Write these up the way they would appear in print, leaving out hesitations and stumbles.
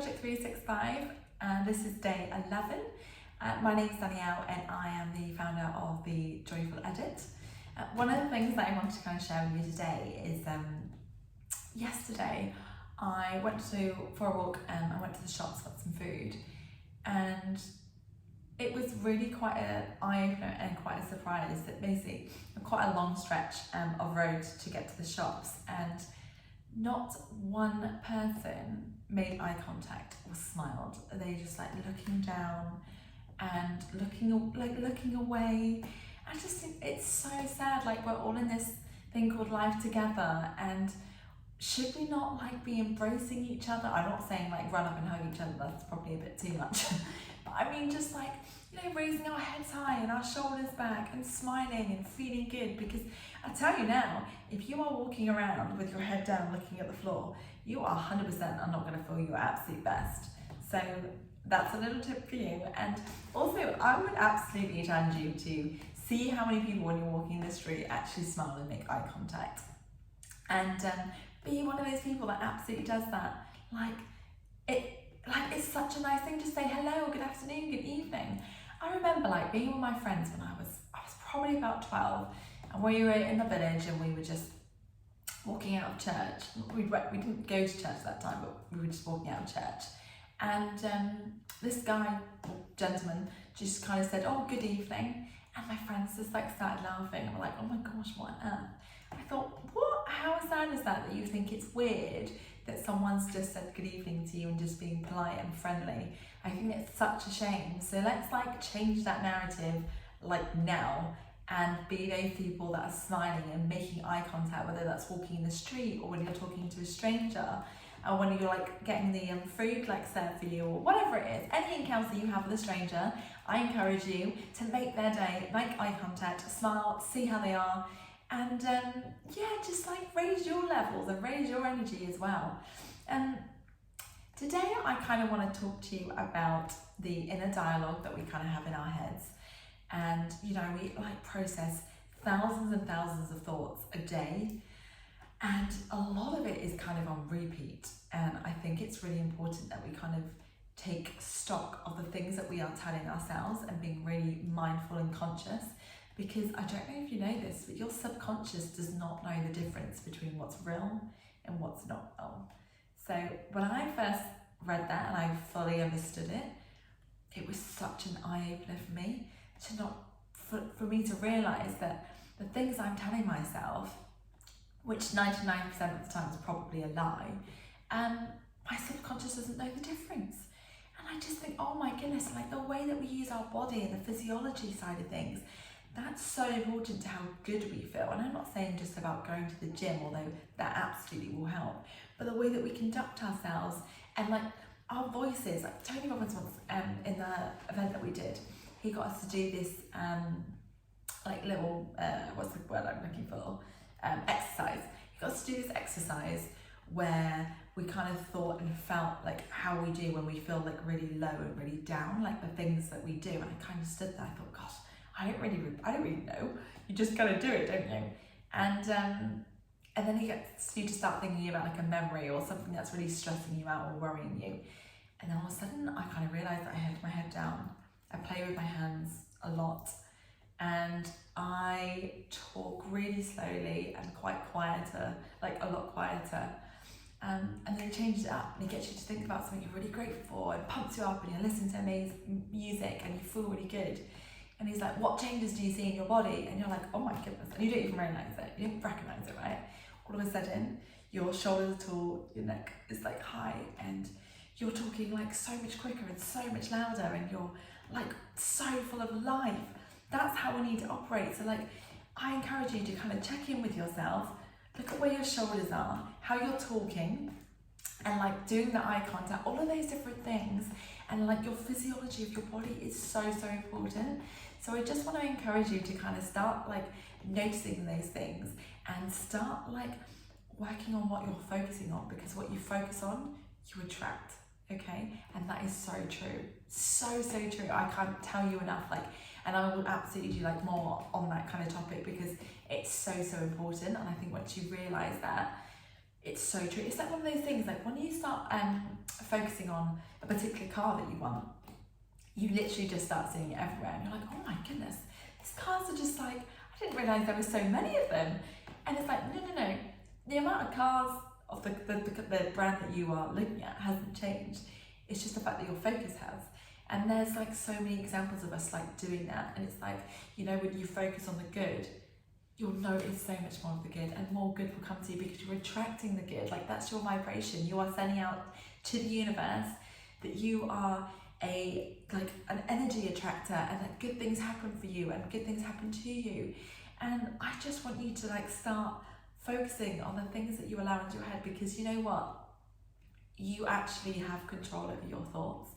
Project 365, and this is day 11. My name is Danielle and I am the founder of the Joyful Edit. One of the things that I wanted to kind of share with you today is yesterday I went for a walk and I went to the shops, got some food, and it was really quite an eye-opener and quite a surprise that basically quite a long stretch of road to get to the shops, and not one person made eye contact or smiled. They just like looking down and looking away. I just think it's so sad, like we're all in this thing called life together, and should we not like be embracing each other? I'm not saying like run up and hug each other, that's probably a bit too much. But I mean just like, you know, raising our heads high and our shoulders back and smiling and feeling good, because I tell you now, if you are walking around with your head down looking at the floor, you are 100% are not going to feel your absolute best. So that's a little tip for you. And also I would absolutely challenge you to see how many people when you're walking in the street actually smile and make eye contact, and be one of those people that absolutely does that. It's such a nice thing to say hello, good afternoon, good evening. I remember like being with my friends when I was probably about 12, and we were in the village and we were just walking out of church. We didn't go to church at that time, but we were just walking out of church. And this guy, or gentleman, just kind of said, "Oh, good evening." And my friends just like started laughing. And we're like, "Oh my gosh, what on earth?" I thought, what? How sad is that you think it's weird that someone's just said good evening to you and just being polite and friendly? I think it's such a shame. So let's like change that narrative like now and be those people that are smiling and making eye contact, whether that's walking in the street or when you're talking to a stranger, or when you're like getting the food like served for you, or whatever it is. Any encounter you have with a stranger, I encourage you to make their day, make eye contact, smile, see how they are, and yeah, just like raise your levels and raise your energy as well. Today I kind of want to talk to you about the inner dialogue that we kind of have in our heads. And you know, we like process thousands and thousands of thoughts a day, and a lot of it is kind of on repeat. And I think it's really important that we kind of take stock of the things that we are telling ourselves and being really mindful and conscious, because I don't know if you know this, but your subconscious does not know the difference between what's real and what's not real. So when I first read that and I fully understood it, it was such an eye-opener for me for me to realise that the things I'm telling myself, which 99% of the time is probably a lie, my subconscious doesn't know the difference. And I just think, oh my goodness, like the way that we use our body and the physiology side of things, that's so important to how good we feel. And I'm not saying just about going to the gym, although that absolutely will help, but the way that we conduct ourselves and like our voices. Like Tony Robbins once, in the event that we did, he got us to do this like little, what's the word I'm looking for? Exercise. He got us to do this exercise where we kind of thought and felt like how we do when we feel like really low and really down, like the things that we do. And I kind of stood there, I thought, gosh, I don't really know. You just gotta do it, don't you? And then he gets you to start thinking about like a memory or something that's really stressing you out or worrying you. And then all of a sudden, I kind of realized that I had my head down. I play with my hands a lot, and I talk really slowly and quite quieter, like a lot quieter. And then he changes it up and he gets you to think about something you're really grateful for and pumps you up, and you listen to amazing music and you feel really good. And he's like, what changes do you see in your body? And you're like, oh my goodness. And you don't even realize it. You don't recognize it, right? All of a sudden, your shoulders are tall, your neck is like high, and you're talking like so much quicker and so much louder, and you're like so full of life. That's how we need to operate. So like, I encourage you to kind of check in with yourself, look at where your shoulders are, how you're talking, and like doing the eye contact, all of those different things. And like your physiology of your body is so important. So I just want to encourage you to kind of start like noticing those things and start like working on what you're focusing on, because what you focus on, you attract, okay? And that is so true. So true. I can't tell you enough, like, and I will absolutely do like more on that kind of topic, because it's so important. And I think once you realize that, it's so true. It's like one of those things, like when you start focusing on a particular car that you want, you literally just start seeing it everywhere, and you're like, oh my goodness, these cars are just like, I didn't realise there were so many of them. And it's like, no. The amount of cars of the brand that you are looking at hasn't changed. It's just the fact that your focus has. And there's like so many examples of us like doing that. And it's like, you know, when you focus on the good, you'll notice so much more of the good, and more good will come to you because you're attracting the good. Like, that's your vibration. You are sending out to the universe that you are an energy attractor, and that good things happen for you and good things happen to you. And I just want you to like start focusing on the things that you allow into your head, because you know what? You actually have control over your thoughts.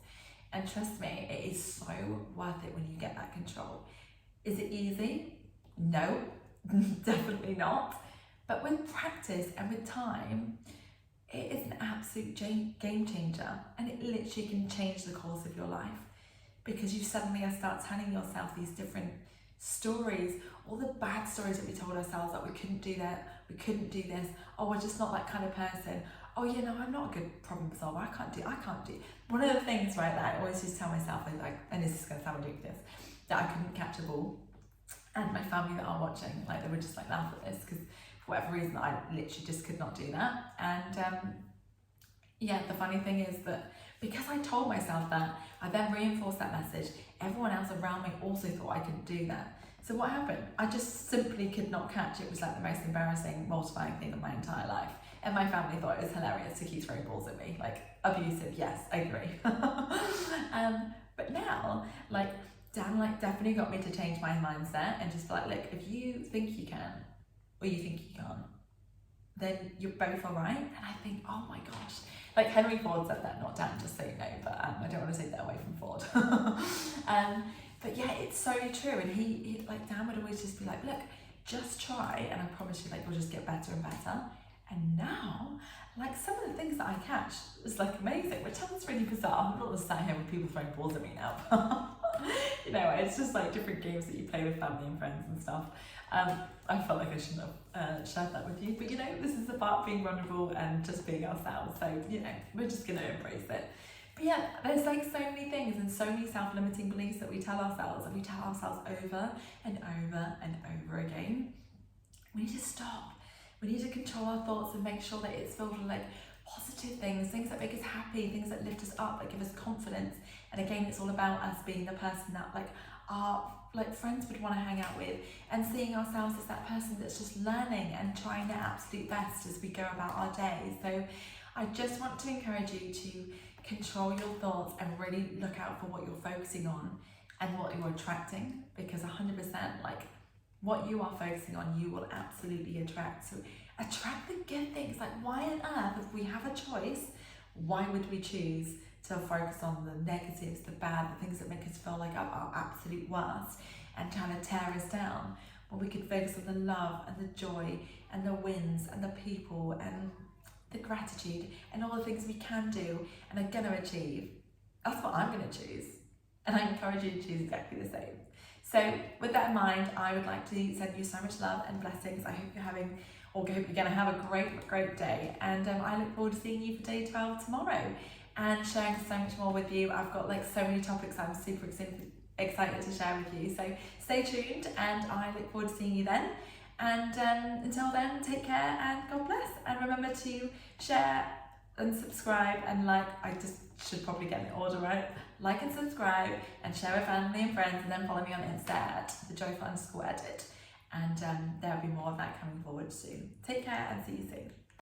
And trust me, it is so worth it when you get that control. Is it easy? No, definitely not. But with practice and with time, it is an absolute game changer, and it literally can change the course of your life, because you suddenly start telling yourself these different stories, all the bad stories that we told ourselves, that we couldn't do that, we couldn't do this, oh, we're just not that kind of person, oh yeah, no, I'm not a good problem solver, I can't do. One of the things, right, that I always just tell myself is like, and this is going to sound ridiculous, that I couldn't catch a ball. And my family that are watching, like, they would just like laugh at this, because for whatever reason I literally just could not do that. And yeah, the funny thing is that because I told myself that, I then reinforced that message, everyone else around me also thought I couldn't do that. So what happened? I just simply could not catch. It was like the most embarrassing, mortifying thing of my entire life. And my family thought it was hilarious to keep throwing balls at me. Like, abusive, yes, I agree. But now, like, Dan like definitely got me to change my mindset and just be like, look, if you think you can, or you think you can't, then you're both alright. And I think, oh my gosh, like Henry Ford said that, not Dan, just so you know, but I don't want to take that away from Ford. But yeah, it's so true. And he like, Dan would always just be like, look, just try, and I promise you, like, you'll just get better and better. And now, like, some of the things that I catch is like amazing, which sounds really bizarre. I'm not just sat here with people throwing balls at me now. You know, it's just like different games that you play with family and friends and stuff. I felt like I shouldn't have shared that with you, but you know, this is about being vulnerable and just being ourselves. So, you know, we're just gonna embrace it. But yeah, there's like so many things and so many self-limiting beliefs that we tell ourselves, and we tell ourselves over and over and over again. We need to stop. We need to control our thoughts and make sure that it's filled with like positive things that make us happy, things that lift us up, that give us confidence. And again, it's all about us being the person that like our like friends would want to hang out with, and seeing ourselves as that person that's just learning and trying their absolute best as we go about our day. So I just want to encourage you to control your thoughts and really look out for what you're focusing on and what you're attracting, because 100% like what you are focusing on, you will absolutely attract. So attract the good things. Like, why on earth, if we have a choice, why would we choose to focus on the negatives, the bad, the things that make us feel like our absolute worst and trying to tear us down? When we could focus on the love and the joy and the wins and the people and the gratitude and all the things we can do and are going to achieve. That's what I'm going to choose. And I encourage you to choose exactly the same. So with that in mind, I would like to send you so much love and blessings. I hope you're having, or hope you're going to have a great day. And I look forward to seeing you for day 12 tomorrow and sharing so much more with you. I've got like so many topics I'm super excited to share with you. So stay tuned, and I look forward to seeing you then. And until then, take care and God bless. And remember to share and subscribe and like. I just should probably get the order right. Like and subscribe and share with family and friends, and then follow me on Insta at thejoyful_edit. And there'll be more of that coming forward soon. Take care and see you soon.